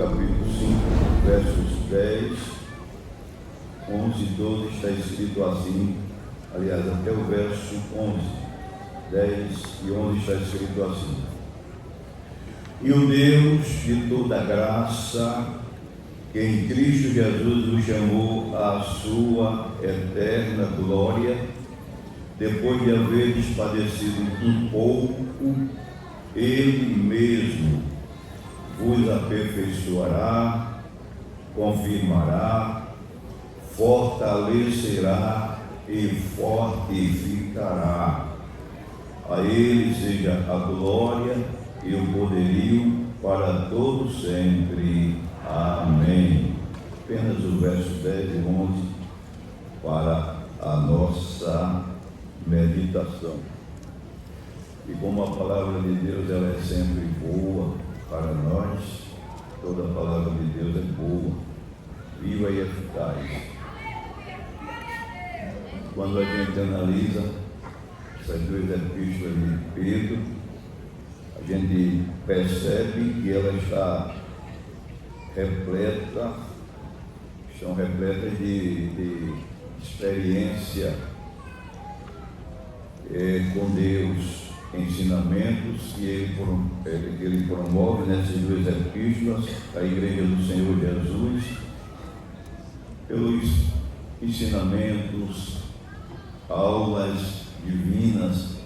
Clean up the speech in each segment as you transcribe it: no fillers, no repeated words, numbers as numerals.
capítulo 5, versos 10, 11 e 12, está escrito assim, aliás, até o verso 11, 10 e 11 está escrito assim: E o Deus de toda graça, que em Cristo Jesus nos chamou à sua eterna glória, depois de haveres padecido um pouco, Ele mesmo vos aperfeiçoará, confirmará, fortalecerá e fortificará. A Ele seja a glória e o poderio para todos sempre. Amém. Apenas o verso 10 e 11 para a nossa meditação. E como a palavra de Deus ela é sempre boa para nós, toda a palavra de Deus é boa, viva e eficaz. Quando a gente analisa essas duas epístolas de Pedro, a gente percebe que ela estão repletas de experiência com Deus, ensinamentos que ele promove nessas duas epístolas, a Igreja do Senhor Jesus, pelos ensinamentos, aulas divinas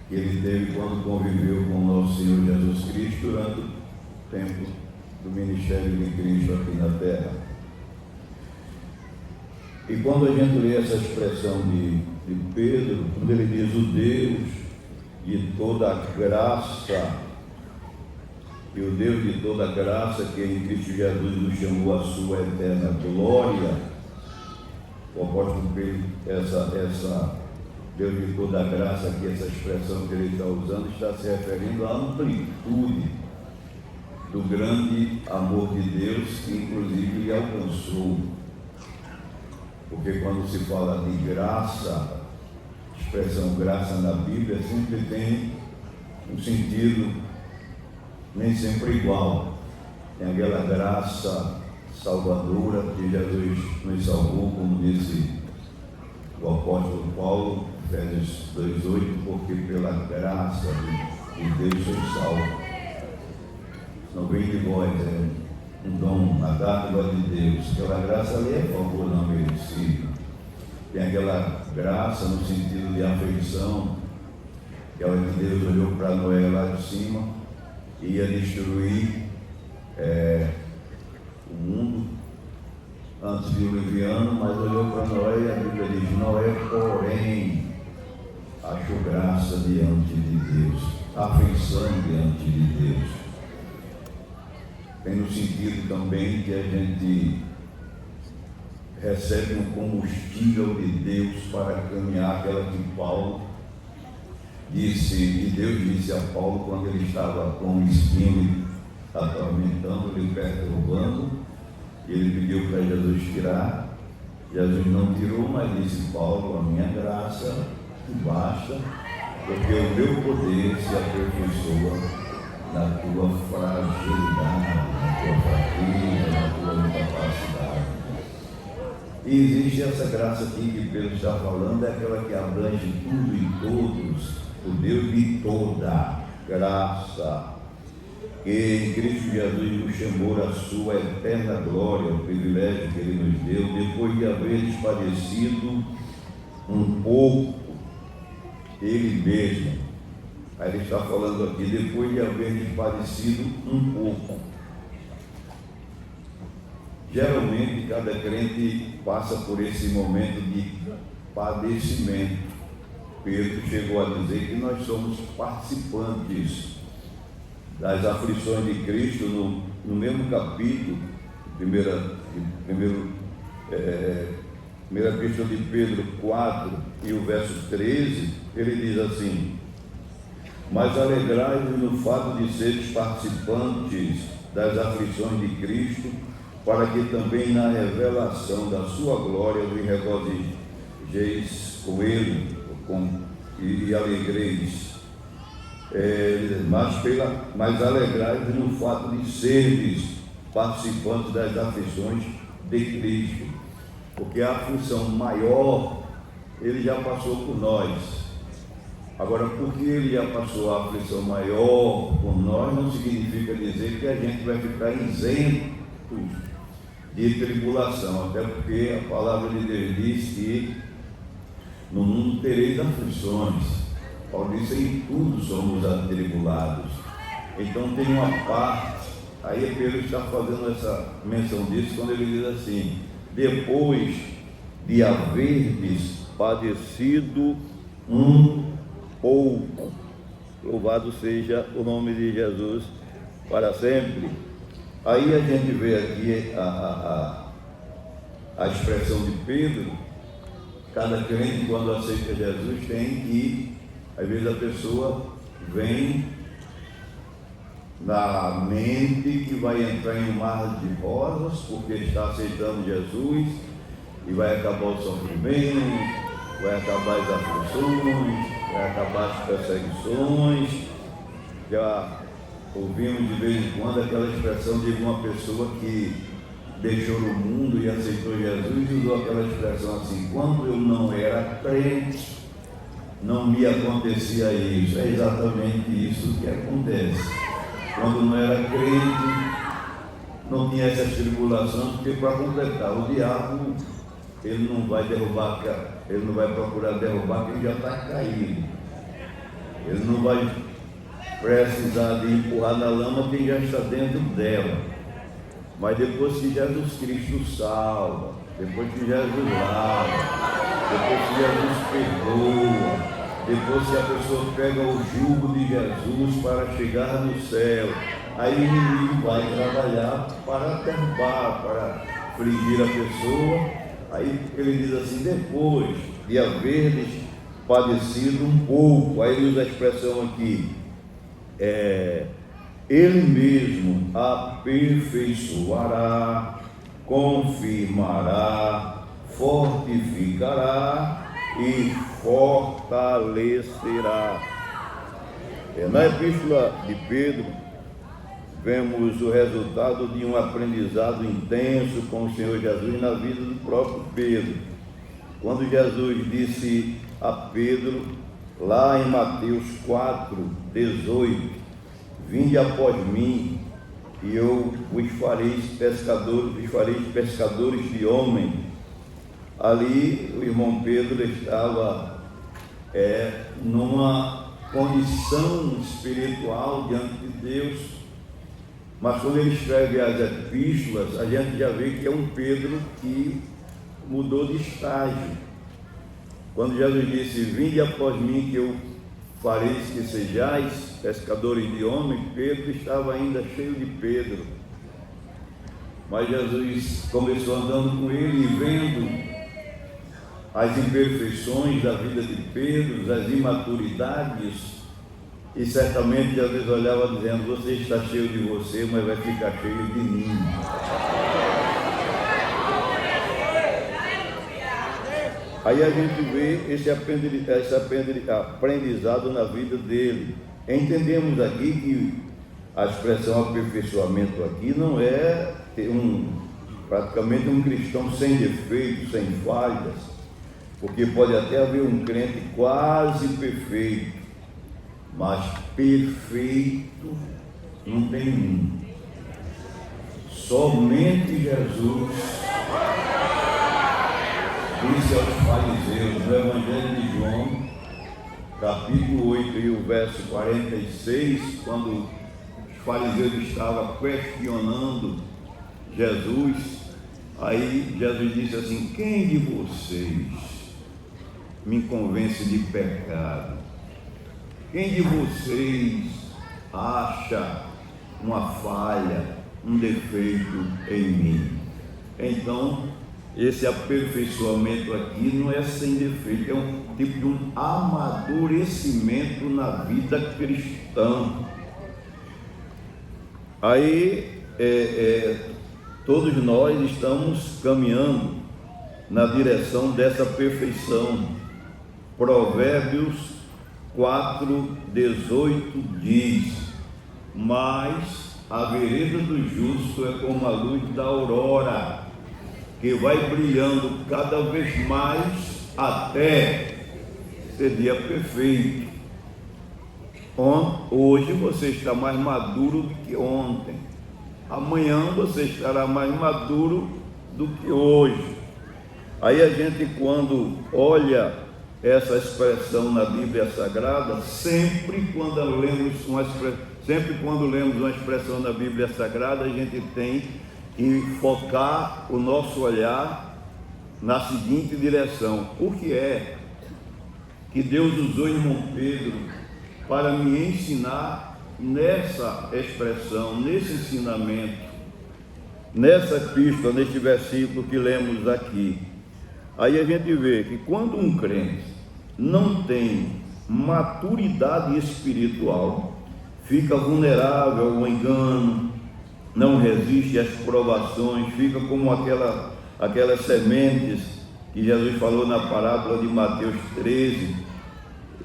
que ele teve quando conviveu com o nosso Senhor Jesus Cristo durante o tempo do ministério de Cristo aqui na terra. E quando a gente lê essa expressão de Pedro, quando ele diz o Deus de toda graça, e o Deus de toda graça que em Cristo Jesus nos chamou à sua eterna glória, o apóstolo Pedro, essa Deus de toda graça, que essa expressão que ele está usando, está se referindo à amplitude do grande amor de Deus que inclusive lhe alcançou. Porque quando se fala de graça, a expressão graça na Bíblia sempre tem um sentido nem sempre igual. Tem aquela graça salvadora que Jesus nos salvou, como disse o apóstolo Paulo, Efésios 2,8, porque pela graça de Deus sois salvos. Não vem de vós, é um dom, a dádiva de Deus. Aquela graça ali é favor não merecido. Tem aquela graça no sentido de afeição, que é onde Deus olhou para Noé lá de cima e ia destruir o mundo antes de Oliviano, mas olhou para Noé e a Bíblia diz: Noé, porém, achou graça diante de Deus, afeição diante de Deus. Tem no sentido também que a gente recebe um combustível de Deus para caminhar, aquela que Paulo disse, e Deus disse a Paulo quando ele estava com o espinho atormentando, lhe perturbando, e ele pediu para Jesus tirar. Jesus não tirou, mas disse: Paulo, a minha graça basta, porque o meu poder se aperfeiçoa na tua fragilidade, na tua fraqueza, na tua incapacidade. E existe essa graça aqui que Pedro está falando, é aquela que abrange tudo e todos, o Deus de toda graça, que em Cristo Jesus nos chamou à sua eterna glória, o privilégio que Ele nos deu, depois de haveres padecido um pouco, Ele mesmo. Aí ele está falando aqui, depois de haveres padecido um pouco. Geralmente, cada crente passa por esse momento de padecimento. Pedro chegou a dizer que nós somos participantes das aflições de Cristo no mesmo capítulo, primeira epístola de Pedro 4 e o verso 13, ele diz assim: Mas alegrai-vos no fato de seres participantes das aflições de Cristo, para que também na revelação da sua glória vos regozijeis com Ele e alegreis. Mas alegrai-vos no fato de seres participantes das aflições de Cristo, porque a aflição maior ele já passou por nós. Agora, porque ele já passou a aflição maior por nós, não significa dizer que a gente vai ficar isento de tribulação, até porque a palavra de Deus diz que no mundo tereis aflições. Paulo disse: em tudo somos atribulados. Então tem uma parte, aí Pedro está fazendo essa menção disso quando ele diz assim: depois de haverdes padecido um pouco, louvado seja o nome de Jesus para sempre. Aí a gente vê aqui a expressão de Pedro. Cada crente, quando aceita Jesus, tem que, às vezes a pessoa vem na mente que vai entrar em um mar de rosas, porque está aceitando Jesus, e vai acabar o sofrimento, vai acabar as aflições, vai acabar as perseguições. Já ouvimos de vez em quando aquela expressão de uma pessoa que deixou o mundo e aceitou Jesus e usou aquela expressão assim: quando eu não era crente, não me acontecia isso. É exatamente isso que acontece. Quando não era crente, não tinha essas tribulações, porque para completar, o diabo, ele não vai derrubar, ele não vai procurar derrubar quem já está caído. Ele não vai precisar de empurrar na lama quem já está dentro dela. Mas depois que Jesus Cristo salva, depois que Jesus lava, depois que Jesus perdoa, depois que a pessoa pega o jugo de Jesus para chegar no céu, aí o inimigo vai trabalhar para derrubar, para afligir a pessoa. Aí ele diz assim: depois de haverdes padecido um pouco, aí ele usa a expressão aqui, ele mesmo aperfeiçoará, confirmará, fortificará e fortalecerá. Na epístola de Pedro, vemos o resultado de um aprendizado intenso com o Senhor Jesus na vida do próprio Pedro. Quando Jesus disse a Pedro, lá em Mateus 4:18, vinde após mim, e eu vos farei pescadores de homens. Ali o irmão Pedro estava numa condição espiritual diante de Deus, mas quando ele escreve as epístolas, a gente já vê que é um Pedro que mudou de estágio. Quando Jesus disse: vinde após mim, que eu fareis que sejais pescadores de homens, Pedro estava ainda cheio de Pedro. Mas Jesus começou andando com ele e vendo as imperfeições da vida de Pedro, as imaturidades, e certamente Jesus olhava dizendo: você está cheio de você, mas vai ficar cheio de mim. Aí a gente vê esse aprendizado na vida dele. Entendemos aqui que a expressão aperfeiçoamento aqui não é praticamente um cristão sem defeitos, sem falhas, porque pode até haver um crente quase perfeito, mas perfeito não tem um. Somente Jesus disse aos fariseus, no Evangelho de João, capítulo 8 e o verso 46, quando os fariseus estavam questionando Jesus, aí Jesus disse assim: quem de vocês me convence de pecado? Quem de vocês acha uma falha, um defeito em mim? Então, esse aperfeiçoamento aqui não é sem defeito, é um tipo de um amadurecimento na vida cristã. Aí, todos nós estamos caminhando na direção dessa perfeição. Provérbios 4:18 diz: mas a vereda do justo é como a luz da aurora, que vai brilhando cada vez mais até ser dia perfeito. Hoje você está mais maduro do que ontem. Amanhã você estará mais maduro do que hoje. Aí a gente, quando olha essa expressão na Bíblia Sagrada, sempre quando lemos uma expressão na Bíblia Sagrada, a gente tem que focar o nosso olhar na seguinte direção: o que é que Deus usou irmão Pedro para me ensinar nessa expressão, nesse ensinamento, nessa epístola, neste versículo que lemos aqui? Aí a gente vê que quando um crente não tem maturidade espiritual, fica vulnerável ao engano, não resiste às provações, fica como aquelas sementes que Jesus falou na parábola de Mateus 13,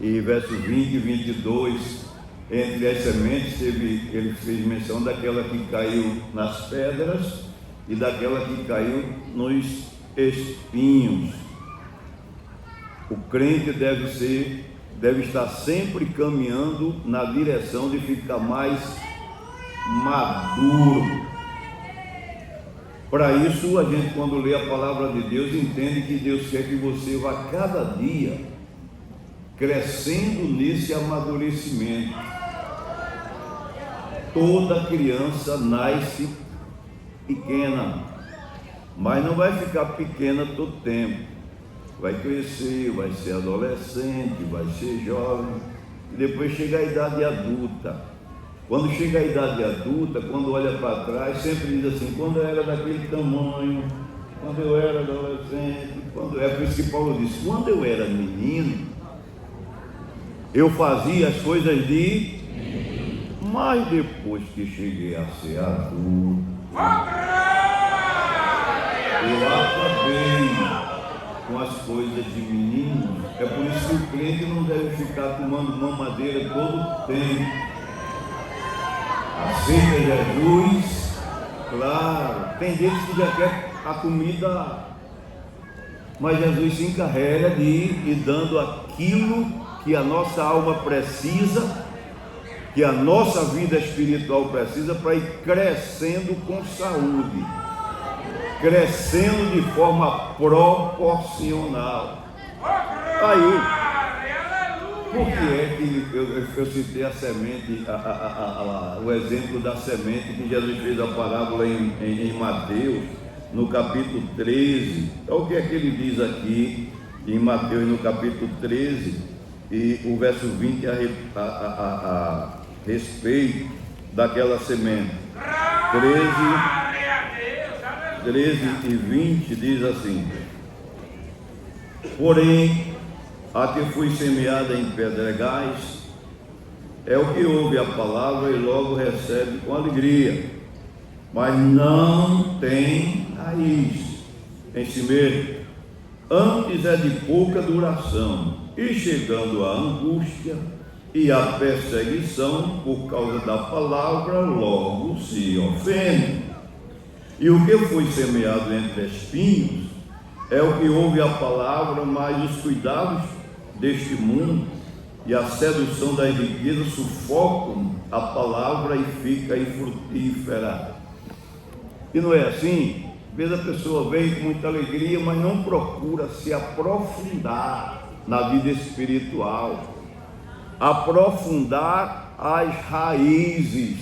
e versos 20 e 22, entre as sementes ele fez menção daquela que caiu nas pedras e daquela que caiu nos espinhos. O crente deve estar sempre caminhando na direção de ficar mais maduro. Para isso, a gente, quando lê a palavra de Deus, entende que Deus quer que você vá cada dia crescendo nesse amadurecimento. Toda criança nasce pequena, mas não vai ficar pequena todo tempo. Vai crescer, vai ser adolescente, vai ser jovem, e depois chega a idade adulta. Quando chega a idade adulta, quando olha para trás, sempre diz assim: quando eu era daquele tamanho, quando eu era adolescente, é por isso que Paulo diz: quando eu era menino, eu fazia as coisas de menino, mas depois que cheguei a ser adulto, eu acabei com as coisas de menino. É por isso que o crente não deve ficar tomando mamadeira todo o tempo. Aceita Jesus, claro. Tem gente que já quer a comida, mas Jesus se encarrega de ir dando aquilo que a nossa alma precisa, que a nossa vida espiritual precisa, para ir crescendo com saúde, crescendo de forma proporcional. Aí, por que é que eu citei a semente, o exemplo da semente que Jesus fez a parábola em Mateus, no capítulo 13? Então, o que é que ele diz aqui em Mateus, no capítulo 13, e o verso 20 a respeito daquela semente? 13 e 20 diz assim: porém, a que foi semeada em pedregais é o que ouve a palavra e logo recebe com alegria, mas não tem raiz em si mesmo, antes é de pouca duração, e chegando a angústia e a perseguição por causa da palavra, logo se ofende. E o que foi semeado entre espinhos é o que ouve a palavra, mas os cuidados deste mundo e a sedução das riquezas sufocam a palavra e fica infrutífera. E não é assim? Às vezes a pessoa vem com muita alegria, mas não procura se aprofundar na vida espiritual, aprofundar as raízes.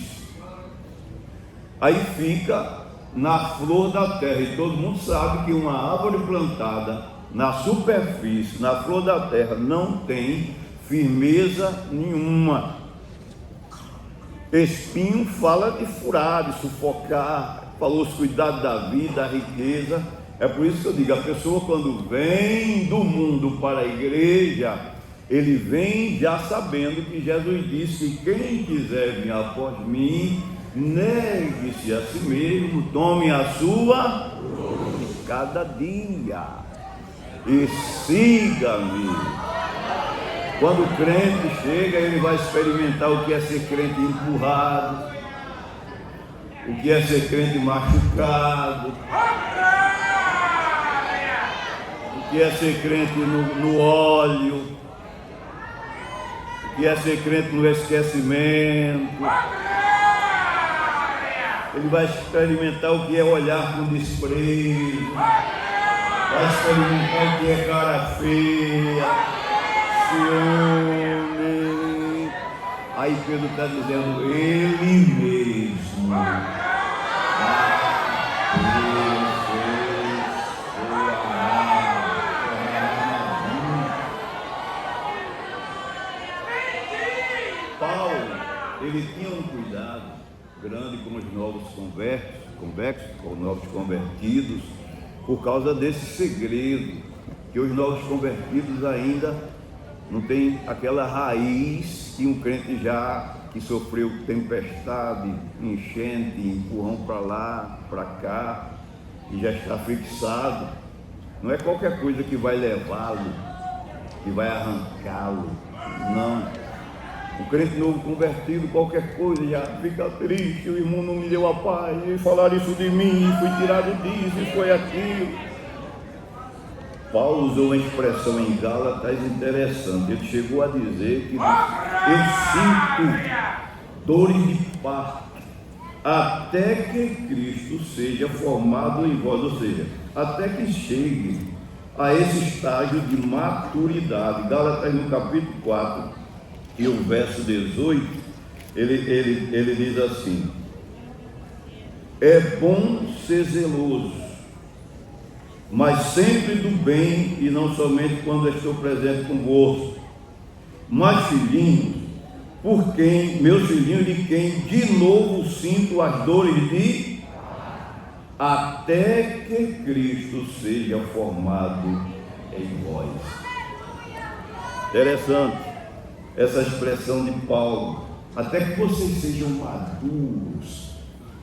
Aí fica na flor da terra, e todo mundo sabe que uma árvore plantada na superfície, na flor da terra, não tem firmeza nenhuma. Espinho fala de furar, de sufocar, falou os cuidados da vida, a riqueza. É por isso que eu digo, a pessoa quando vem do mundo para a igreja, ele vem já sabendo que Jesus disse que quem quiser vir após mim, negue-se a si mesmo, tome a sua cruz cada dia e siga-me. Quando o crente chega, ele vai experimentar o que é ser crente empurrado, o que é ser crente machucado, o que é ser crente no óleo, o que é ser crente no esquecimento. Ele vai experimentar o que é olhar com desprezo, vai experimentar o que é cara feia, ciúme. Aí Pedro está dizendo, ele mesmo Paulo, ele tinha um cuidado grande com os novos novos convertidos, por causa desse segredo, que os novos convertidos ainda não tem aquela raiz que um crente já que sofreu tempestade, enchente, empurrão para lá, para cá, e já está fixado. Não é qualquer coisa que vai levá-lo, que vai arrancá-lo, não. O crente novo convertido, qualquer coisa, já fica triste, o irmão não me deu a paz, e falaram isso de mim, fui tirado disso, e foi aquilo. Paulo usou uma expressão em Gálatas interessante. Ele chegou a dizer que eu sinto dores de parto, até que Cristo seja formado em vós, ou seja, até que chegue a esse estágio de maturidade. Gálatas no capítulo 4, e o verso 18, ele diz assim: é bom ser zeloso, mas sempre do bem, e não somente quando estou presente convosco. Mas filhinhos, meus filhinhos, de quem de novo sinto as dores de, até que Cristo seja formado em vós. Interessante essa expressão de Paulo, até que vocês sejam maduros,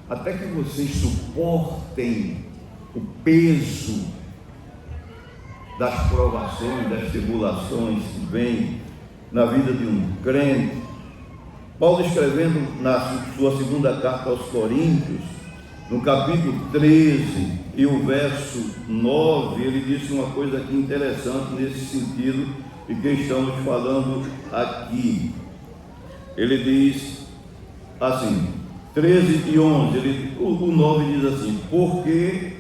até que vocês suportem o peso das provações, das tribulações que vêm na vida de um crente. Paulo, escrevendo na sua segunda carta aos Coríntios, no capítulo 13 e o verso 9, ele disse uma coisa aqui interessante nesse sentido de que estamos falando aqui. Ele diz assim, 13 e 11, o 9 diz assim: porque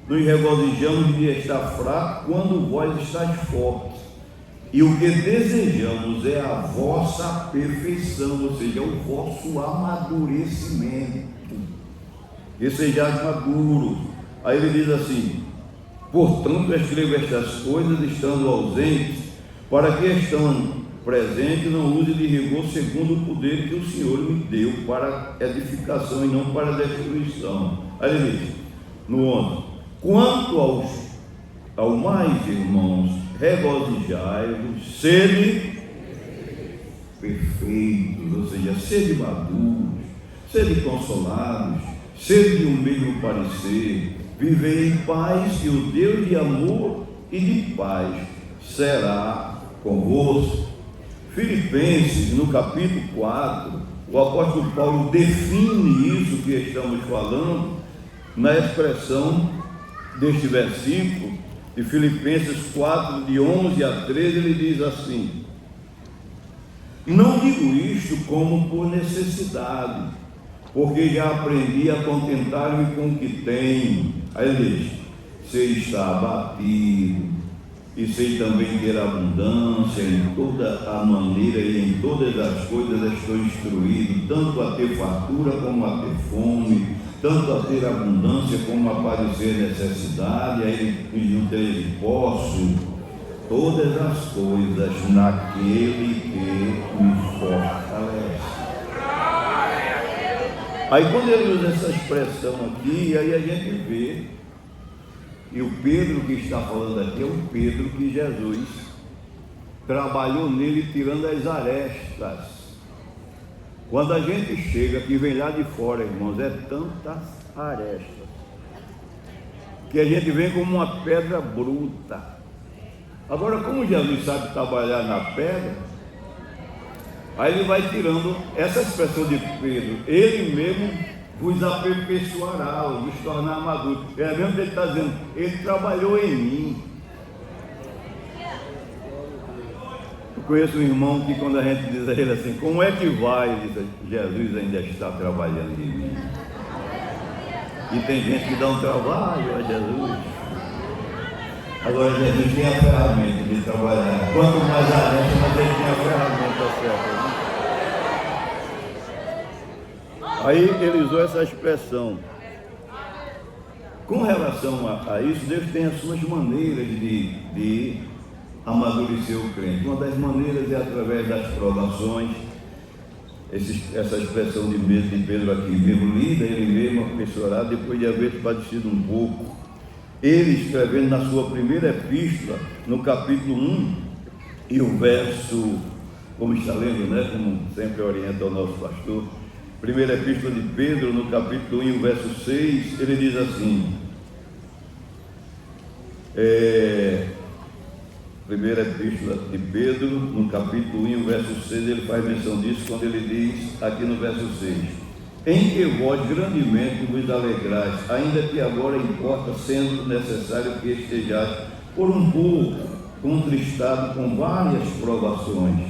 nos regozijamos de estar fraco quando vós estáis fortes, e o que desejamos é a vossa perfeição, ou seja, o vosso amadurecimento, que sejais maduros. Aí ele diz assim: portanto escrevo estas coisas estando ausentes, para que estando presente não use de rigor segundo o poder que o Senhor me deu para edificação e não para destruição. Aí ele diz no 11: quanto ao mais, irmãos, regozijai-vos, sede perfeitos, ou seja, sede maduros, sede consolados, sede de um mesmo parecer, vivei em paz, e o Deus de amor e de paz será convosco. Filipenses, no capítulo 4, o apóstolo Paulo define isso que estamos falando na expressão deste versículo de Filipenses 4, de 11 a 13, ele diz assim: não digo isto como por necessidade, porque já aprendi a contentar-me com o que tenho. Aí ele diz: sei estar abatido, e sei também ter abundância em toda a maneira, e em todas as coisas estou instruído, tanto a ter fartura como a ter fome, tanto a ter abundância como a padecer necessidade. Aí no 13: posso todas as coisas naquele que me fortalece. Aí quando ele usa essa expressão aqui, aí a gente vê, e o Pedro que está falando aqui é o Pedro que Jesus trabalhou nele tirando as arestas. Quando a gente chega, que vem lá de fora, irmãos, é tantas arestas, que a gente vem como uma pedra bruta. Agora, como Jesus sabe trabalhar na pedra, aí ele vai tirando essa expressão de Pedro, ele mesmo vos aperfeiçoará, vos tornar maduros. É mesmo que ele está dizendo, ele trabalhou em mim. Eu conheço um irmão que quando a gente diz a ele assim, como é que vai? Ele diz, Jesus ainda está trabalhando em mim. E tem gente que dá um trabalho a Jesus. Agora Jesus tem a ferramenta de trabalhar. Quanto mais a gente, mas ele tem a ferramenta certa. Né? Aí ele usou essa expressão. Com relação a isso, Deus tem as suas maneiras de amadurecer o crente. Uma das maneiras é através das provações. Essa expressão de Pedro aqui, mesmo lida, ele mesmo aperfeiçoará, depois de haver padecido um pouco. Ele escrevendo na sua primeira epístola, no capítulo 1, e o verso, como está lendo, né? Como sempre orienta o nosso pastor, primeira epístola de Pedro, no capítulo 1, e o verso 6, ele diz assim, primeira epístola de Pedro, no capítulo 1, verso 6, ele faz menção disso quando ele diz, aqui no verso 6, em que vós grandemente vos alegrais, ainda que agora importa, sendo necessário que estejais por um pouco contristado com várias provações,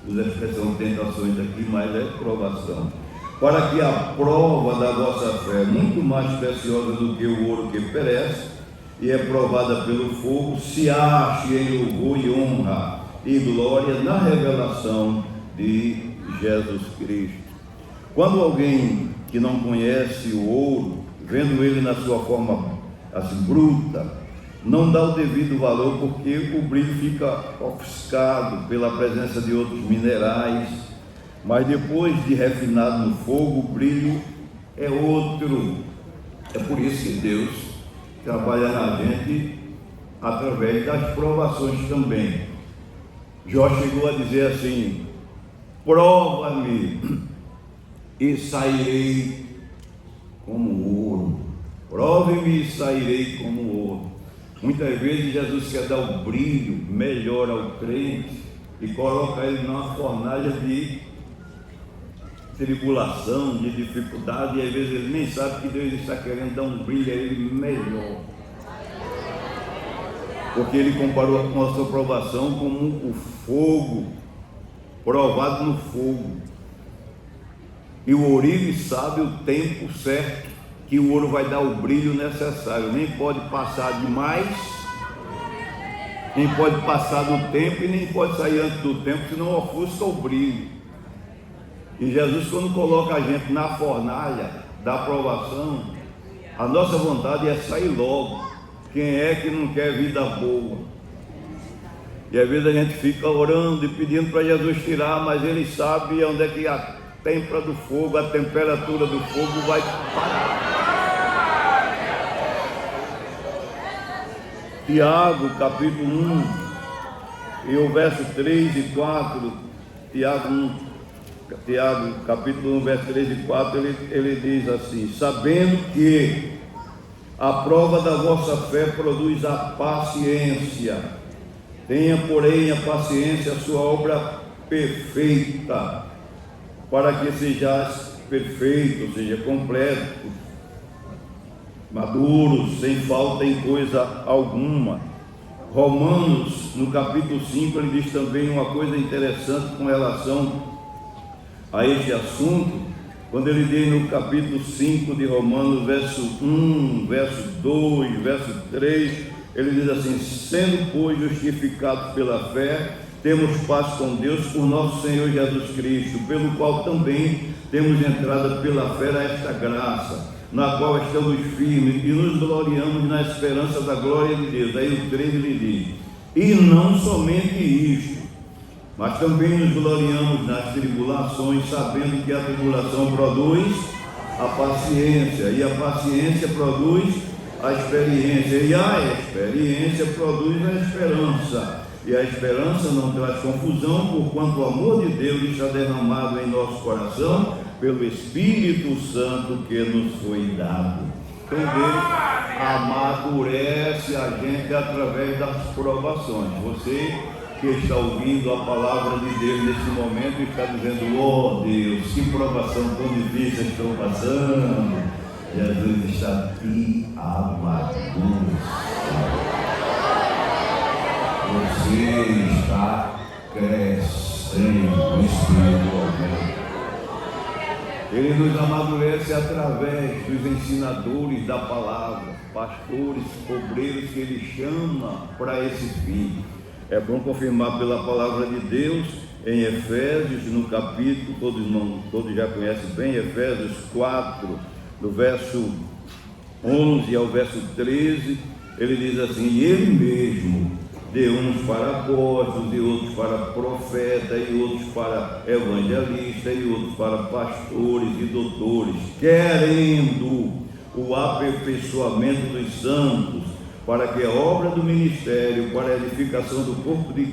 usa a expressão tentações aqui, mas é provação, para que a prova da vossa fé, muito mais preciosa do que o ouro que perece, e é provada pelo fogo, se ache em louvor e honra e glória na revelação de Jesus Cristo. Quando alguém que não conhece o ouro, vendo ele na sua forma assim bruta, não dá o devido valor, porque o brilho fica ofuscado pela presença de outros minerais, mas depois de refinado no fogo, o brilho é outro. É por isso que Deus trabalha na gente através das provações também. Jó chegou a dizer assim, prova-me e sairei como ouro. Prove-me e sairei como ouro. Muitas vezes Jesus quer dar o brilho melhor ao crente e coloca ele numa fornalha de tribulação, de dificuldade, e às vezes ele nem sabe que Deus está querendo dar um brilho a ele melhor, porque ele comparou a nossa provação como o fogo, provado no fogo, e o ourive sabe o tempo certo que o ouro vai dar o brilho necessário, nem pode passar demais, nem pode passar do tempo e nem pode sair antes do tempo, senão ofusca o brilho. E Jesus, quando coloca a gente na fornalha da provação, a nossa vontade é sair logo. Quem é que não quer vida boa? E às vezes a gente fica orando e pedindo para Jesus tirar, mas ele sabe onde é que a temperatura do fogo vai parar. Tiago, capítulo 1, e o verso 3 e 4, Tiago, capítulo 1, verso 3 e 4, ele diz assim, sabendo que a prova da vossa fé produz a paciência, tenha, porém, a paciência a sua obra perfeita, para que sejais perfeito, ou seja, completo, maduros, sem falta em coisa alguma. Romanos, no capítulo 5, ele diz também uma coisa interessante com relação a este assunto, quando ele diz no capítulo 5 de Romanos, verso 1, verso 2, verso 3, ele diz assim, sendo, pois, justificados pela fé, temos paz com Deus por nosso Senhor Jesus Cristo, pelo qual também temos entrada pela fé a esta graça, na qual estamos firmes e nos gloriamos na esperança da glória de Deus. Aí o 13 ele diz, e não somente isto, mas também nos gloriamos nas tribulações, sabendo que a tribulação produz a paciência, e a paciência produz a experiência, e a experiência produz a esperança, e a esperança não traz confusão, porquanto o amor de Deus está derramado em nosso coração pelo Espírito Santo que nos foi dado. Então Deus amadurece a gente através das provações. Você que está ouvindo a palavra de Deus nesse momento e está dizendo: oh Deus, que provação tão difícil estou passando. Jesus está te amadurando. Você está crescendo espiritualmente. Ele nos amadurece através dos ensinadores da palavra, pastores, obreiros que ele chama para esse fim. É bom confirmar pela palavra de Deus em Efésios, no capítulo, todos já conhecem bem, Efésios 4, do verso 11 ao verso 13, ele diz assim: e ele mesmo deu uns para apóstolos, e outros para profetas, e outros para evangelistas, e outros para pastores e doutores, querendo o aperfeiçoamento dos santos, para que a obra do ministério, para a edificação do corpo de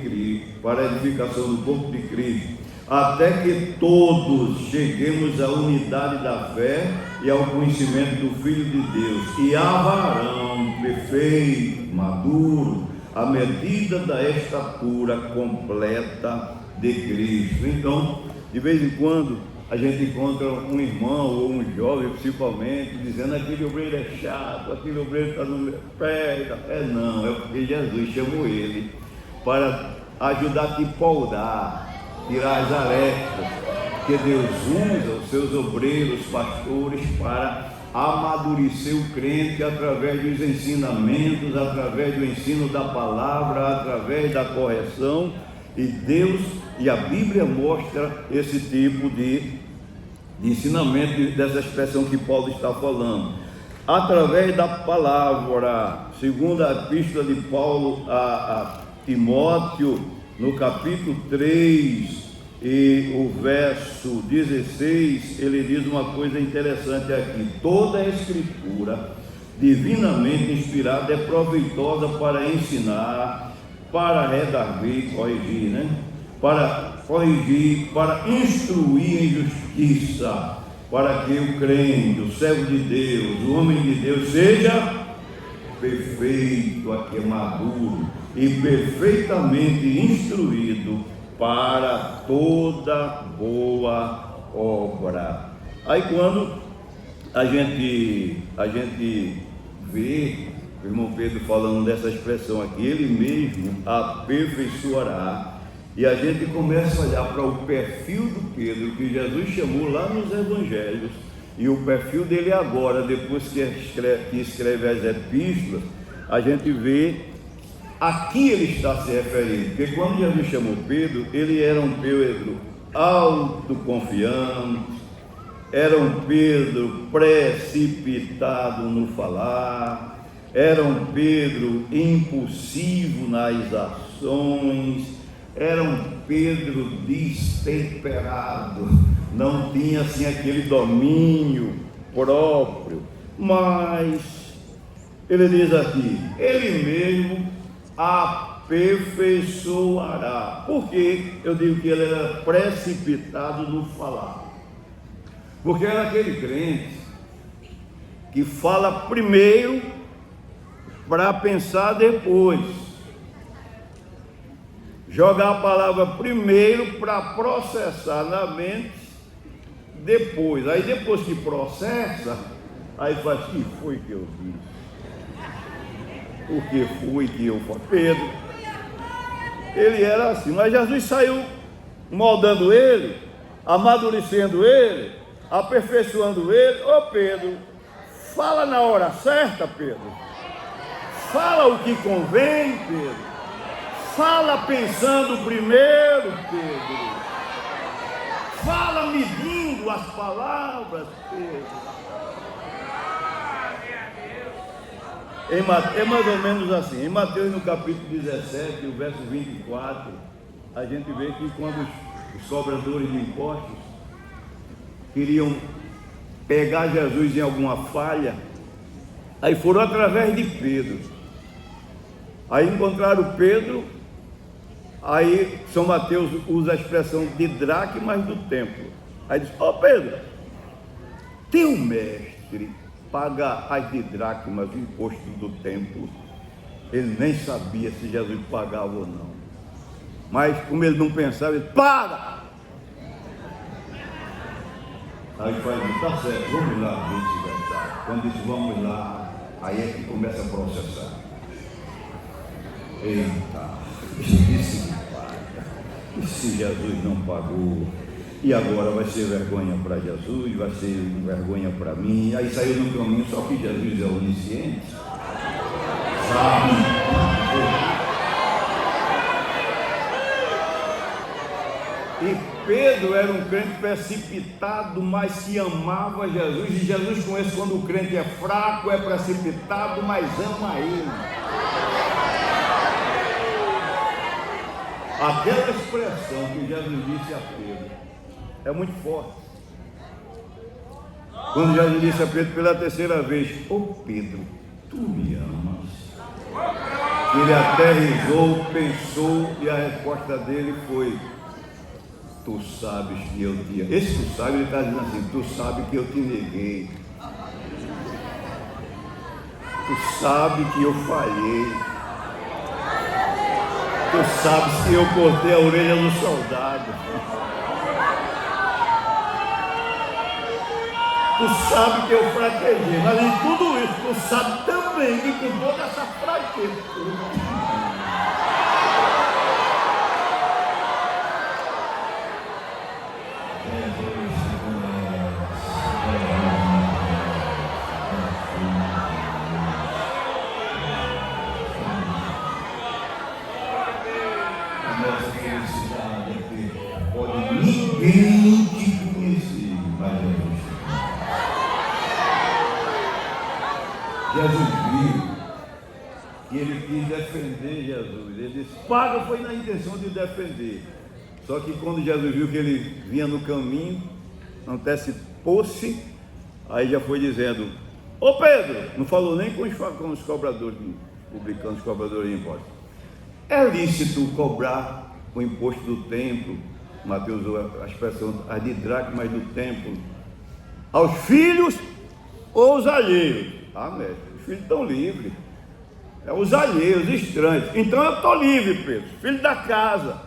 Cristo, até que todos cheguemos à unidade da fé e ao conhecimento do Filho de Deus, e a varão perfeito, maduro, à medida da estatura completa de Cristo. Então, de vez em quando, a gente encontra um irmão ou um jovem, principalmente, dizendo: aquele obreiro é chato, aquele obreiro está no meu pé. Não, é porque Jesus chamou ele para ajudar a te poldar, tirar as arestas, que Deus usa os seus obreiros, pastores, para amadurecer o crente através dos ensinamentos, através do ensino da palavra, através da correção. E Deus e a Bíblia mostra esse tipo de ensinamento, dessa expressão que Paulo está falando, através da palavra. Segundo a epístola de Paulo a Timóteo, no capítulo 3 e o verso 16, ele diz uma coisa interessante aqui: toda a escritura divinamente inspirada é proveitosa para ensinar, para redarguir, corrigir, para corrigir, para instruir em justiça, para que o crente, o servo de Deus, o homem de Deus seja perfeito, aqui maduro e perfeitamente instruído para toda boa obra. Aí quando a gente vê o irmão Pedro falando dessa expressão aqui, ele mesmo aperfeiçoará, e a gente começa a olhar para o perfil do Pedro, que Jesus chamou lá nos evangelhos, e o perfil dele agora, depois que escreve as epístolas, a gente vê a que ele está se referindo. Porque quando Jesus chamou Pedro, ele era um Pedro autoconfiante, era um Pedro precipitado no falar, era um Pedro impulsivo nas ações, era um Pedro destemperado, não tinha assim aquele domínio próprio. Mas ele diz aqui: ele mesmo aperfeiçoará. Por que eu digo que ele era precipitado no falar? Porque era aquele crente que fala primeiro para pensar depois, jogar a palavra primeiro para processar na mente depois. Aí depois que processa, aí faz: que foi que eu disse? O que foi que eu falei? Pedro, ele era assim, mas Jesus saiu moldando ele, amadurecendo ele, aperfeiçoando ele. Ô Pedro, fala na hora certa, Pedro. Fala o que convém, Pedro. Fala pensando primeiro, Pedro. Fala medindo as palavras, Pedro. É mais ou menos assim. Em Mateus, no capítulo 17, o verso 24, a gente vê que quando os cobradores de impostos queriam pegar Jesus em alguma falha, aí foram através de Pedro. Aí encontraram Pedro. Aí São Mateus usa a expressão de dracmas do templo. Aí diz: ó Pedro, teu mestre paga as de dracmas, o imposto do templo. Ele nem sabia se Jesus pagava ou não. Mas como ele não pensava, ele, para! Aí o pai disse, tá certo, vamos lá ver se vai dar. Quando disse, vamos lá, aí é que começa a processar. Eita, isso que paga. E se Jesus não pagou? E agora vai ser vergonha para Jesus, vai ser vergonha para mim. Aí saiu no caminho, só que Jesus é onisciente. Sabe? E Pedro era um crente precipitado, mas que amava Jesus. E Jesus conhece quando o crente é fraco, é precipitado, mas ama ele. Aquela expressão que Jesus disse a Pedro é muito forte. Quando Jesus disse a Pedro pela terceira vez, ô Pedro, tu me amas? Ele até risou, pensou, e a resposta dele foi, tu sabes que eu te amo. Esse tu sabe, ele está dizendo assim, tu sabes que eu te neguei. Tu sabe que eu falhei. Tu sabes que eu cortei a orelha do soldado. Tu sabe que eu fraquejei. Mas em tudo isso, tu sabe também que com toda essa fraqueza. Ninguém te conhecia, mas Jesus viu que ele quis defender Jesus. Ele disse, paga, foi na intenção de defender. Só que quando Jesus viu que ele vinha no caminho, antecipou-se, aí já foi dizendo, ô Pedro, não falou nem com os cobradores, publicanos, os cobradores de impostos. É lícito cobrar o imposto do templo, Mateus usou a expressão, as de dracmas do templo, aos filhos ou aos alheios? Ah, mestre, os filhos estão livres, é os alheios, os estranhos. Então eu estou livre, Pedro, filho da casa,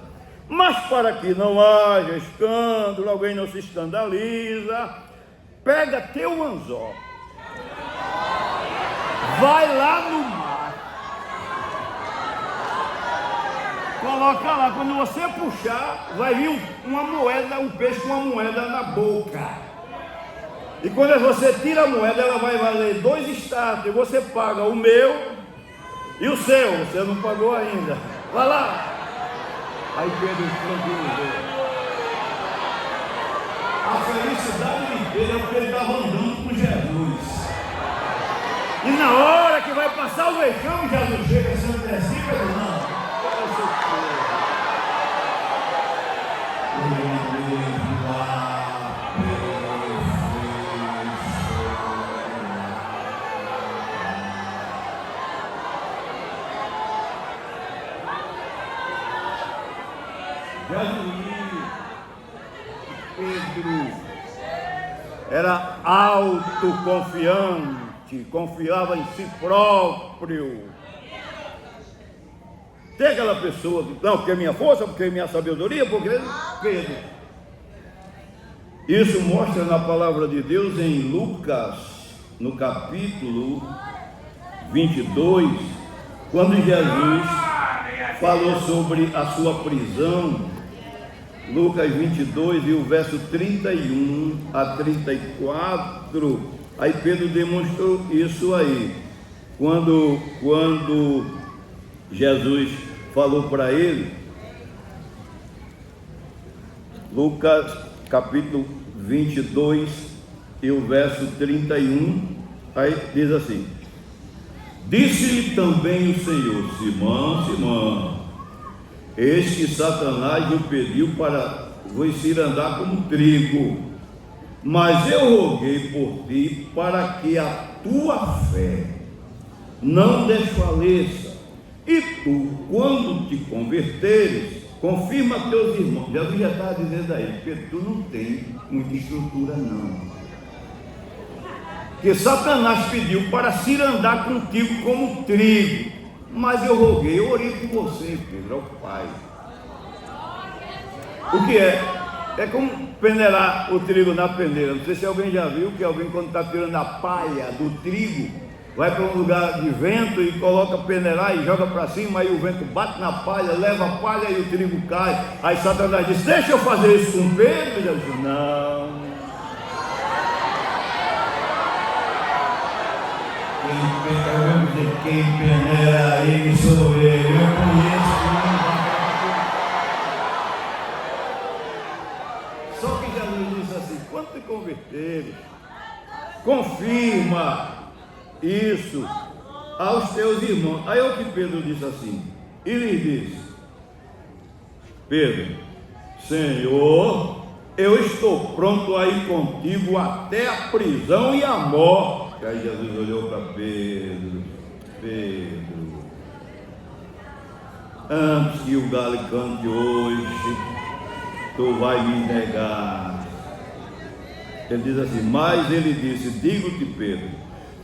mas para que não haja escândalo, alguém não se escandaliza, pega teu anzol, vai lá no mar, coloca lá, quando você puxar, vai vir uma moeda, um peixe com uma moeda na boca. E quando você tira a moeda, ela vai valer 2 estátuas. Você paga o meu e o seu, você não pagou ainda. Vai lá. Aí Pedro tranquilizou. A felicidade de Pedro é porque ele estava andando com Jesus. E na hora que vai passar o vexame, Jesus chega sendo assim, Pedro, não. Pedro era autoconfiante, confiava em si próprio. Tem aquela pessoa que, não, porque é minha força, porque é minha sabedoria, porque Pedro. Isso mostra na palavra de Deus em Lucas, no capítulo 22, quando Jesus falou sobre a sua prisão. Lucas 22 e o verso 31 a 34, aí Pedro demonstrou isso aí, quando Jesus falou para ele, Lucas capítulo 22 e o verso 31, aí diz assim, disse-lhe também o Senhor, Simão, Simão, eis que Satanás o pediu para vos ir andar como trigo, mas eu roguei por ti para que a tua fé não desfaleça, e tu, quando te converteres, confirma teus irmãos. Jesus já está dizendo a ele, porque tu não tem muita estrutura não, que Satanás pediu para se ir andar contigo como trigo, mas eu roguei, eu orei por você, Pedro, ao Pai, O que é? É como peneirar o trigo na peneira. Não sei se alguém já viu que alguém, quando está tirando a palha do trigo, vai para um lugar de vento e coloca peneirar e joga para cima, aí o vento bate na palha, leva a palha e o trigo cai. Aí Satanás diz: deixa eu fazer isso com Pedro. E ele diz: não. Quem peneira ele sou eu conheço. Só que Jesus disse assim: quando te converteres, confirma isso aos teus irmãos. Aí o que Pedro disse assim, e lhe disse: Pedro, Senhor, eu estou pronto a ir contigo até a prisão e a morte. Aí Jesus olhou para Pedro: Pedro, antes que o galo cante hoje, tu vai me negar. Ele diz assim: mas ele disse: digo-te, Pedro,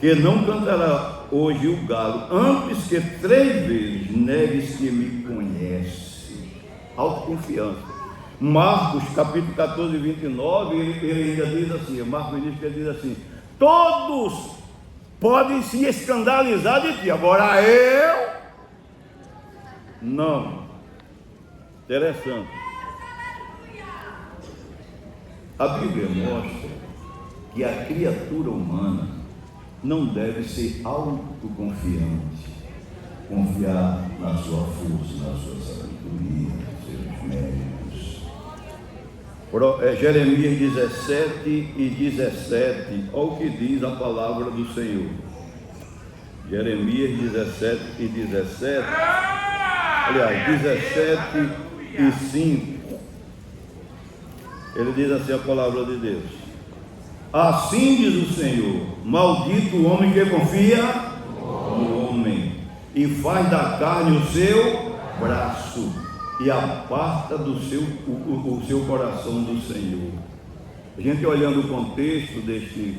que não cantará hoje o galo antes que 3 vezes negues que me conhece. Autoconfiança. Marcos capítulo 14, 29, ele ainda diz assim, Marcos diz assim: todos podem se escandalizar de ti, agora eu não. Interessante. A Bíblia mostra que a criatura humana não deve ser autoconfiante, confiar na sua força, na sua sabedoria, nos seus méritos. Jeremias 17 e 17, olha o que diz a palavra do Senhor. Jeremias 17 e 17, aliás, 17 e 5. Ele diz assim a palavra de Deus: assim diz o Senhor, maldito o homem que confia no homem e faz da carne o seu braço e aparta do o seu coração do Senhor. A gente olhando o contexto deste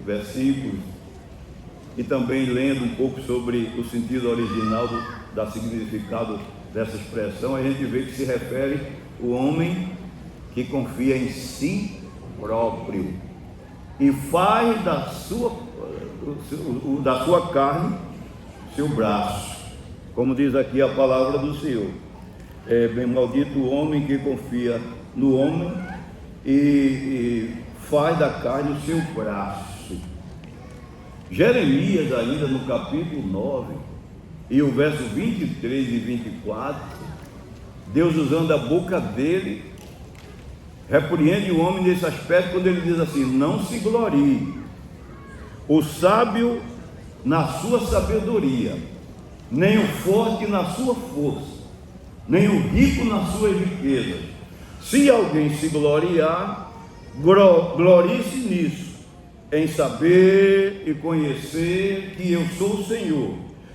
versículo e também lendo um pouco sobre o sentido original da significado dessa expressão, a gente vê que se refere ao homem que confia em si próprio e faz da sua carne seu braço, como diz aqui a palavra do Senhor. Bem maldito o homem que confia no homem e faz da carne o seu braço. Jeremias, ainda no capítulo 9 e o verso 23 e 24, Deus, usando a boca dele, repreende o homem nesse aspecto quando ele diz assim: não se glorie o sábio na sua sabedoria, nem o forte na sua força, nem o rico nas suas riquezas. Se alguém se gloriar, glorie-se nisso, em saber e conhecer que eu sou o Senhor,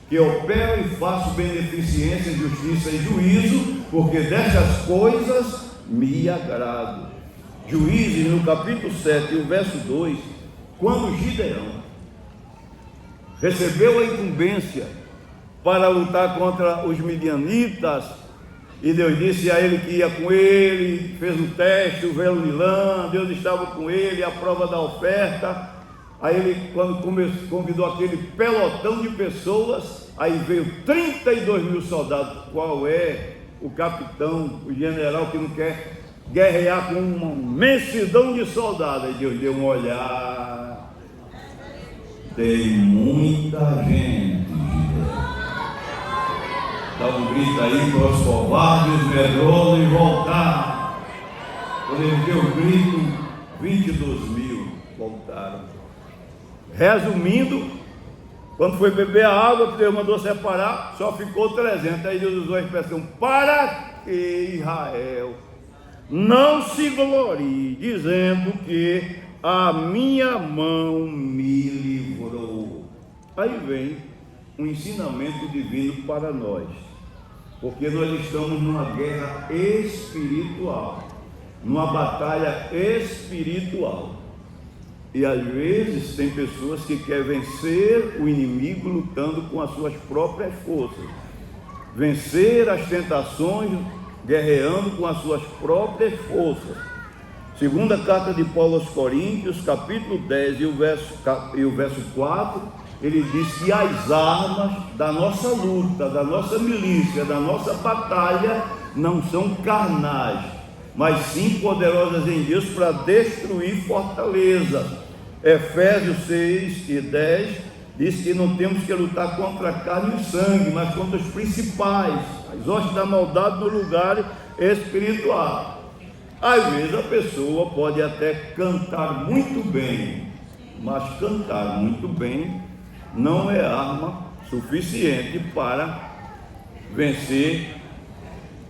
que opero e faço beneficência, justiça e juízo, porque destas coisas me agrado. Juízes, no capítulo 7, o verso 2, quando Gideão recebeu a incumbência para lutar contra os midianitas, e Deus disse a ele que ia com ele, fez um teste, o velo de lã, Deus estava com ele, a prova da oferta. Aí ele, quando convidou aquele pelotão de pessoas, aí veio 32 mil soldados. Qual é o capitão, o general que não quer guerrear com uma imensidão de soldados? Aí Deus deu um olhar: tem muita gente. Dá um grito aí para os covardes, medrosos e voltar. Quando ele deu o grito, 22 mil voltaram. Resumindo, quando foi beber a água que Deus mandou separar, só ficou 300. Aí Deus usou a expressão: para que Israel não se glorie, dizendo que a minha mão me livrou. Aí vem um ensinamento divino para nós, porque nós estamos numa guerra espiritual, numa batalha espiritual, e às vezes tem pessoas que querem vencer o inimigo lutando com as suas próprias forças, vencer as tentações guerreando com as suas próprias forças. Segunda carta de Paulo aos Coríntios, capítulo 10 e o verso 4, ele diz que as armas da nossa luta, da nossa milícia, da nossa batalha, não são carnais, mas sim poderosas em Deus para destruir fortalezas. Efésios 6 e 10 diz que não temos que lutar contra a carne e sangue, mas contra os principais, as hostes da maldade no lugar espiritual. Às vezes a pessoa pode até cantar muito bem, mas cantar muito bem não é arma suficiente para vencer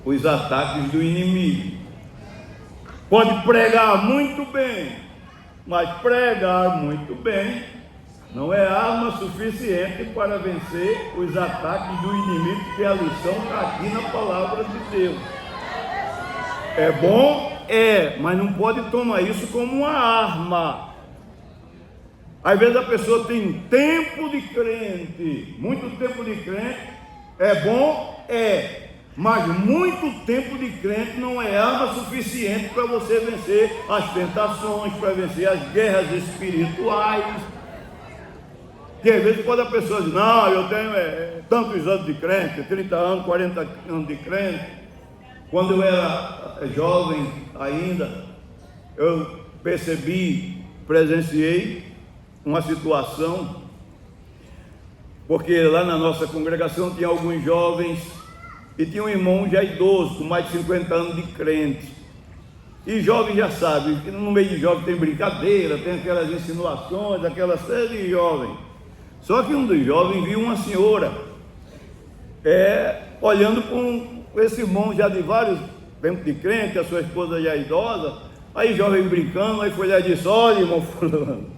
os ataques do inimigo. Pode pregar muito bem, mas pregar muito bem não é arma suficiente para vencer os ataques do inimigo, porque a lição está aqui na palavra de Deus. É bom? É, mas não pode tomar isso como uma arma. Às vezes a pessoa tem tempo de crente, muito tempo de crente. É bom? É, mas muito tempo de crente não é arma suficiente para você vencer as tentações, para vencer as guerras espirituais. Que às vezes quando a pessoa diz, não, eu tenho tantos anos de crente, 30 anos, 40 anos de crente. Quando eu era jovem ainda, eu presenciei uma situação, porque lá na nossa congregação tinha alguns jovens e tinha um irmão já idoso, com mais de 50 anos de crente. E jovem já sabe, que no meio de jovem tem brincadeira, tem aquelas insinuações, aquela série de jovens. Só que um dos jovens viu uma senhora olhando com esse irmão já de vários tempos de crente, a sua esposa já idosa. Aí jovem brincando, aí foi lá e disse, olha irmão fulano,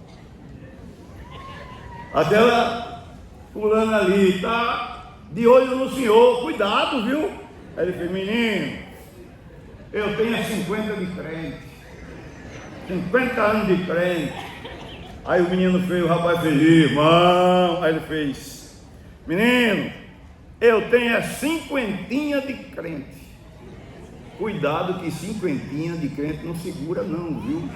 aquela fulano ali está de olho no senhor, cuidado, viu? Aí ele disse, menino, eu tenho 50 de crente, 50 anos de crente. Aí o menino fez, o rapaz fez, irmão, aí ele fez, menino, eu tenho 50 de crente. Cuidado que 50 de crente não segura não, viu?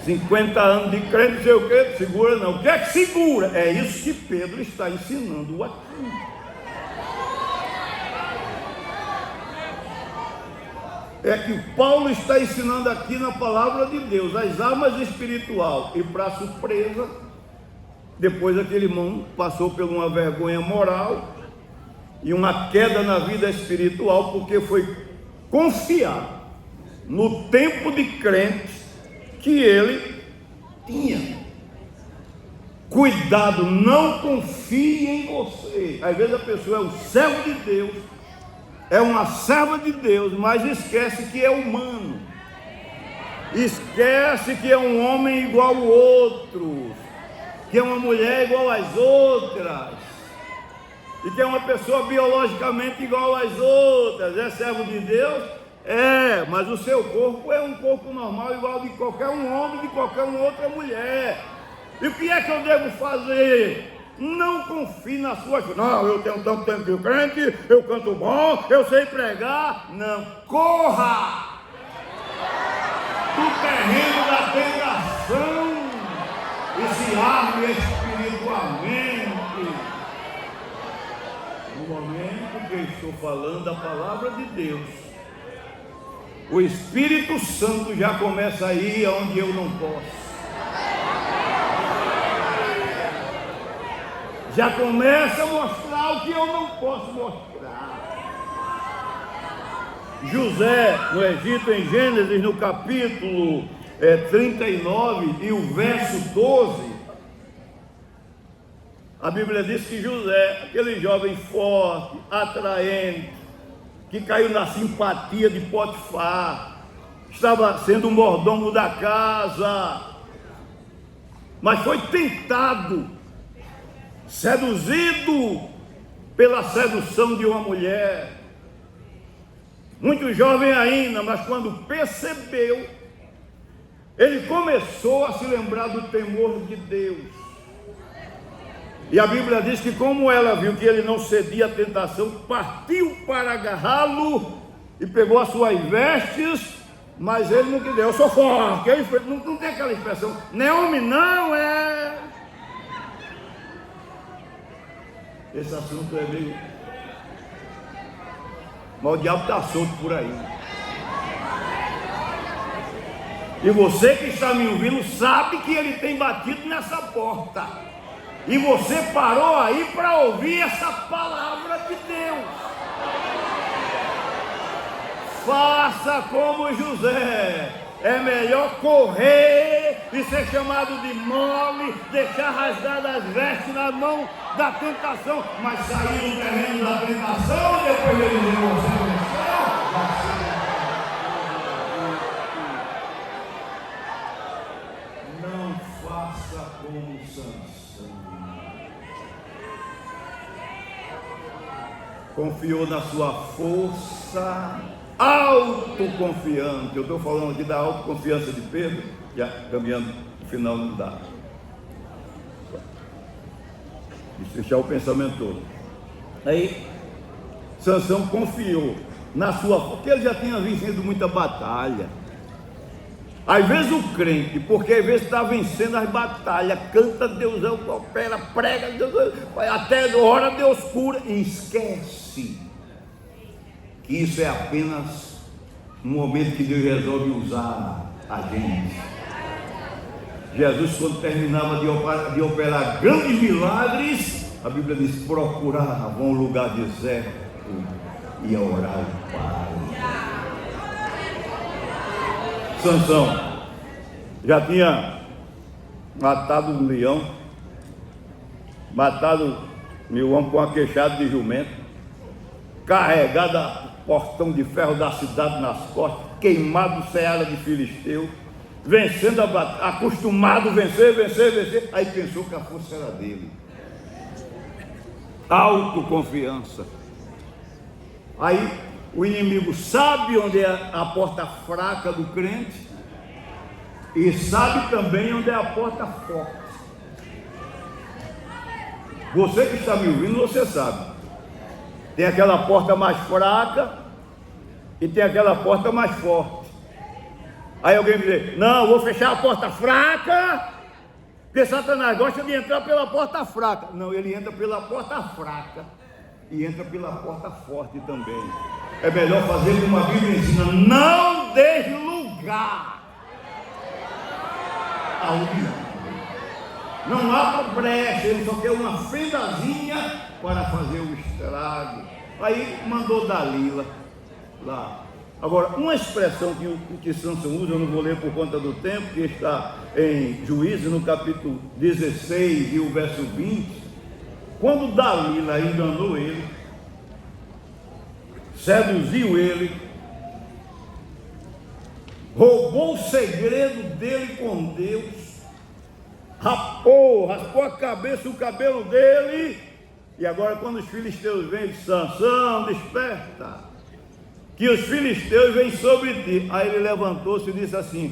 50 anos de crente, não sei o que, segura não. O que é que segura? É isso que Pedro está ensinando aqui. É que Paulo está ensinando aqui na palavra de Deus, as armas espirituais. E para surpresa, depois aquele irmão passou por uma vergonha moral e uma queda na vida espiritual, porque foi confiar no tempo de crente que ele tinha. Cuidado, não confie em você. Às vezes a pessoa é um servo de Deus, é uma serva de Deus, mas esquece que é humano, esquece que é um homem igual ao outro, que é uma mulher igual às outras, e que é uma pessoa biologicamente igual às outras. É servo de Deus? É, mas o seu corpo é um corpo normal, igual de qualquer um homem, de qualquer uma outra mulher. E o que é que eu devo fazer? Não confie na sua... Não, eu tenho tanto tempo de crente, eu canto bom, eu sei pregar. Não, corra do terreno da tentação e se arme espiritualmente. No momento que eu estou falando a palavra de Deus, o Espírito Santo já começa a ir onde eu não posso. Já começa a mostrar o que eu não posso mostrar. José, no Egito, em Gênesis, no capítulo 39 e o verso 12, a Bíblia diz que José, aquele jovem forte, atraente, que caiu na simpatia de Potifar, estava sendo um mordomo da casa, mas foi tentado, seduzido pela sedução de uma mulher, muito jovem ainda, mas quando percebeu, ele começou a se lembrar do temor de Deus. E a Bíblia diz que, como ela viu que ele não cedia à tentação, partiu para agarrá-lo e pegou as suas vestes, mas ele não quis. Eu sou forte. Não tem aquela expressão, não é homem, não é. Esse assunto é meio. Mas o diabo está solto por aí. E você que está me ouvindo sabe que ele tem batido nessa porta. E você parou aí para ouvir essa palavra de Deus. Faça como José. É melhor correr e ser chamado de mole, deixar rasgadas as vestes na mão da tentação, mas sair no terreno da tentação, depois ele dizer você venceu. Não faça como Sansão. Confiou na sua força, autoconfiante. Eu estou falando aqui da autoconfiança de Pedro, já caminhando no final não dá. Deixar o pensamento todo. Aí, Sansão confiou na sua força, porque ele já tinha vencido muita batalha. Às vezes o crente, porque às vezes está vencendo as batalhas, canta Deus, opera, prega Deus, até a hora Deus cura, e esquece que isso é apenas um momento que Deus resolve usar a gente. Jesus, quando terminava de operar grandes milagres, a Bíblia diz: procurava um lugar deserto e orar ao Pai. Sansão já tinha matado um leão, matado 1000 homens com uma queixada de jumento, carregado a portão de ferro da cidade nas costas, queimado seara de filisteu, vencendo a batalha, acostumado a vencer, aí pensou que a força era dele. Autoconfiança. Aí o inimigo sabe onde é a porta fraca do crente e sabe também onde é a porta forte. Você que está me ouvindo, você sabe. Tem aquela porta mais fraca e tem aquela porta mais forte. Aí alguém diz: não, vou fechar a porta fraca, porque Satanás gosta de entrar pela porta fraca. Não, ele entra pela porta fraca e entra pela porta forte também. É melhor fazer como a Bíblia ensina: não deixe lugar ao diabo. Não abra brecha, ele só quer uma fendazinha para fazer o estrago. Aí mandou Dalila lá. Agora, uma expressão que Sansão usa, eu não vou ler por conta do tempo, que está em Juízes, no capítulo 16 e o verso 20, quando Dalila enganou ele, seduziu ele, roubou o segredo dele com Deus, raspou a cabeça, o cabelo dele, e agora quando os filisteus vêm, Sansão, desperta, que os filisteus vêm sobre ti. Aí ele levantou-se e disse assim: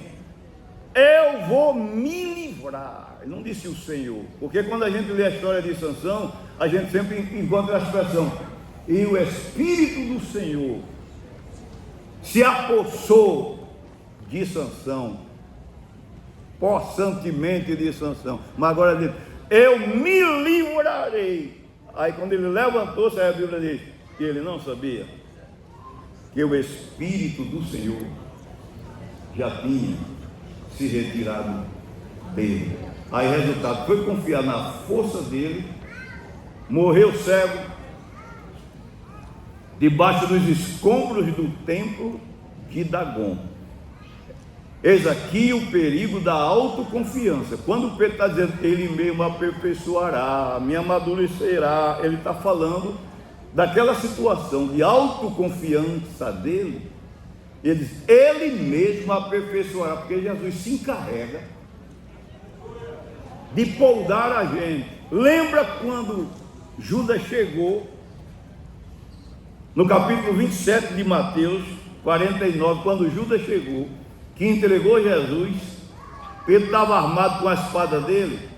eu vou me livrar. Ele não disse o Senhor, porque quando a gente lê a história de Sansão, a gente sempre encontra a expressão: e o Espírito do Senhor se apossou de Sansão, possantemente de Sansão. Mas agora ele diz: eu me livrarei. Aí quando ele levantou-se, a Bíblia diz que ele não sabia que o Espírito do Senhor já tinha se retirado dele. Aí resultado, foi confiar na força dele, morreu cego, debaixo dos escombros do templo de Dagon. Eis aqui o perigo da autoconfiança. Quando Pedro está dizendo: ele mesmo aperfeiçoará, me amadurecerá, ele está falando daquela situação de autoconfiança dele. Ele diz: ele mesmo aperfeiçoará, porque Jesus se encarrega de poldar a gente. Lembra quando Judas chegou, no capítulo 27 de Mateus 49, quando Judas chegou, que entregou Jesus, Pedro estava armado com a espada dele,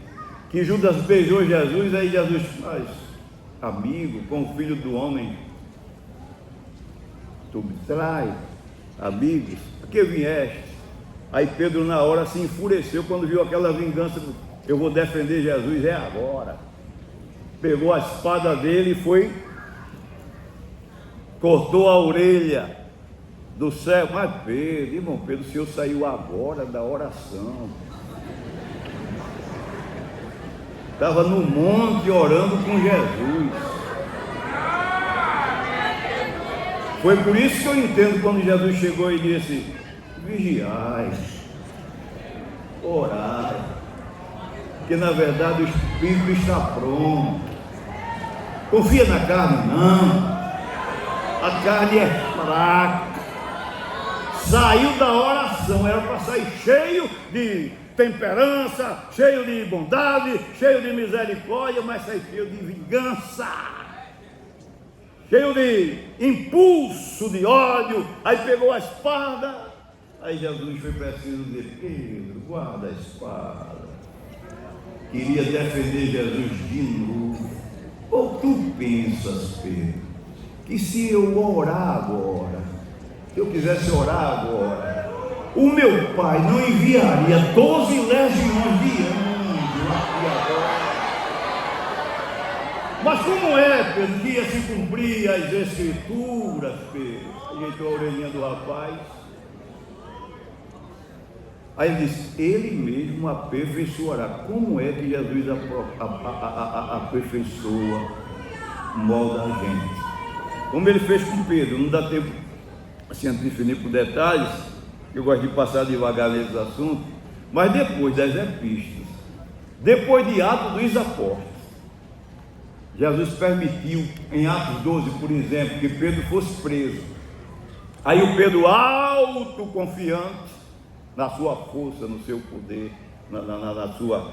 que Judas beijou Jesus, aí Jesus faz: amigo, com o filho do homem tu me traz, amigos, por que vieste? Aí Pedro na hora se enfureceu quando viu aquela vingança: eu vou defender Jesus, é agora. Pegou a espada dele e foi, cortou a orelha do cego. Mas Pedro, irmão Pedro, o senhor saiu agora da oração, estava no monte orando com Jesus. Foi por isso que eu entendo quando Jesus chegou e disse: vigiai, orai, porque na verdade o espírito está pronto. Confia na carne? Não, a carne é fraca. Saiu da oração, era para sair cheio de temperança, cheio de bondade, cheio de misericórdia, mas saiu cheio de vingança, cheio de impulso de ódio. Aí pegou a espada. Aí Jesus foi preciso dizer: Pedro, guarda a espada. Queria defender Jesus de novo. Ou tu pensas, Pedro, que se eu orar agora, se eu quisesse orar agora, o meu Pai não enviaria 12 legiões de anjos aqui agora? Mas como é, Pedro, que ia se cumprir as escrituras, Pedro? Ajeitou a orelhinha do rapaz. Aí ele disse: ele mesmo aperfeiçoará. Como é que Jesus aperfeiçoa, molda a gente? Como ele fez com Pedro. Não dá tempo assim de definir por detalhes, eu gosto de passar devagar nesses assuntos. Mas depois das epístolas, depois de Atos dos Apóstolos, Jesus permitiu em Atos 12, por exemplo, que Pedro fosse preso. Aí o Pedro, autoconfiante na sua força, no seu poder, na sua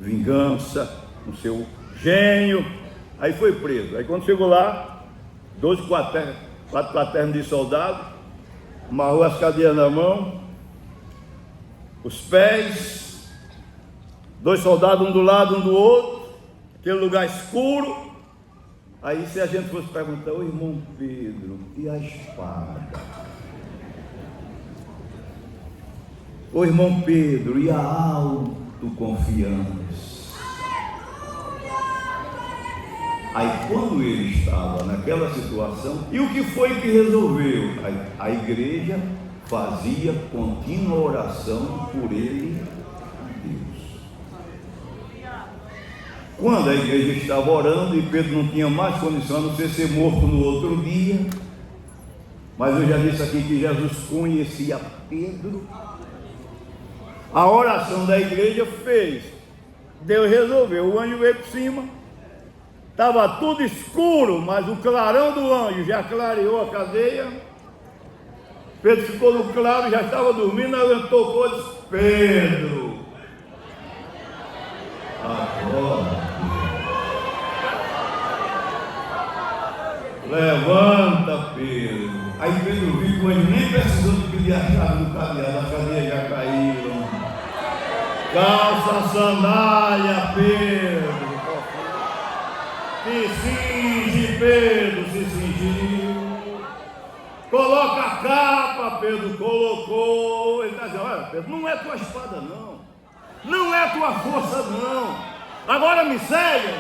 vingança, no seu gênio, aí foi preso. Aí quando chegou lá, 12 quaternos de soldado, amarrou as cadeias na mão, os pés, 2 soldados um do lado, um do outro, aquele lugar escuro. Aí se a gente fosse perguntar: ô irmão Pedro, e a espada? Ô irmão Pedro, e a autoconfiança? Aí quando ele estava naquela situação, e o que foi que resolveu? A igreja fazia contínua oração por ele a Deus. Quando a igreja estava orando e Pedro não tinha mais condição a não ser morto no outro dia, mas eu já disse aqui que Jesus conhecia Pedro. A oração da igreja fez, Deus resolveu, o anjo veio por cima, estava tudo escuro, mas o clarão do anjo já clareou a cadeia. Pedro ficou no claro, já estava dormindo, aí tocou e disse: Pedro, agora levanta, Pedro. Aí Pedro viu que o anjo nem precisou de pedir a chave do cadeado, a cadeia já caíram. Calça a sandália, Pedro. Se cinge, Pedro, se cingiu. Coloca a capa, Pedro, colocou. Ele está dizendo: olha, Pedro, não é tua espada não, não é tua força não, agora me segue,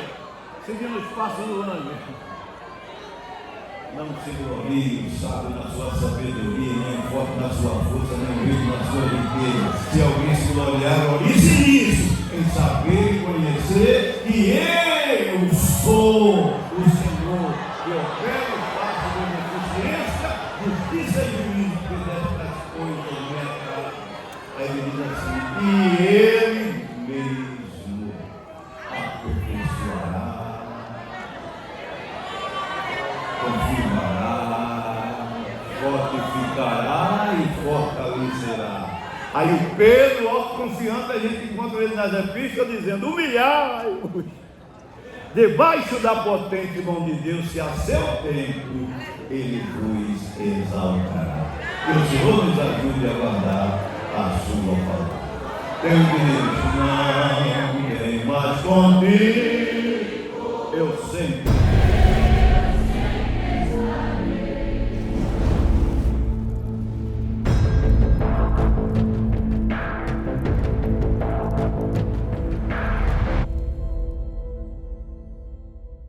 seguindo os passos do anjo. Não se glorie, sabe, na sua sabedoria, nem forte na sua força, nem rico na sua riqueza. Se alguém se gloriar, glorie-se nisso, em saber e conhecer que eu sou o Senhor, que opero e faço beneficência, justiça e juízo, que destas coisas metas. Aí ele diz assim: e ele mesmo aperfeiçoará, confirmará, fortificará e fortalecerá. Aí o Pedro, autoconfiante, a gente encontra ele nas epístolas dizendo: humilhai-vos debaixo da potente mão de Deus, se a seu tempo ele vos exaltará. Que o Senhor nos ajude a guardar a sua palavra. Deus, não tem contigo eu sempre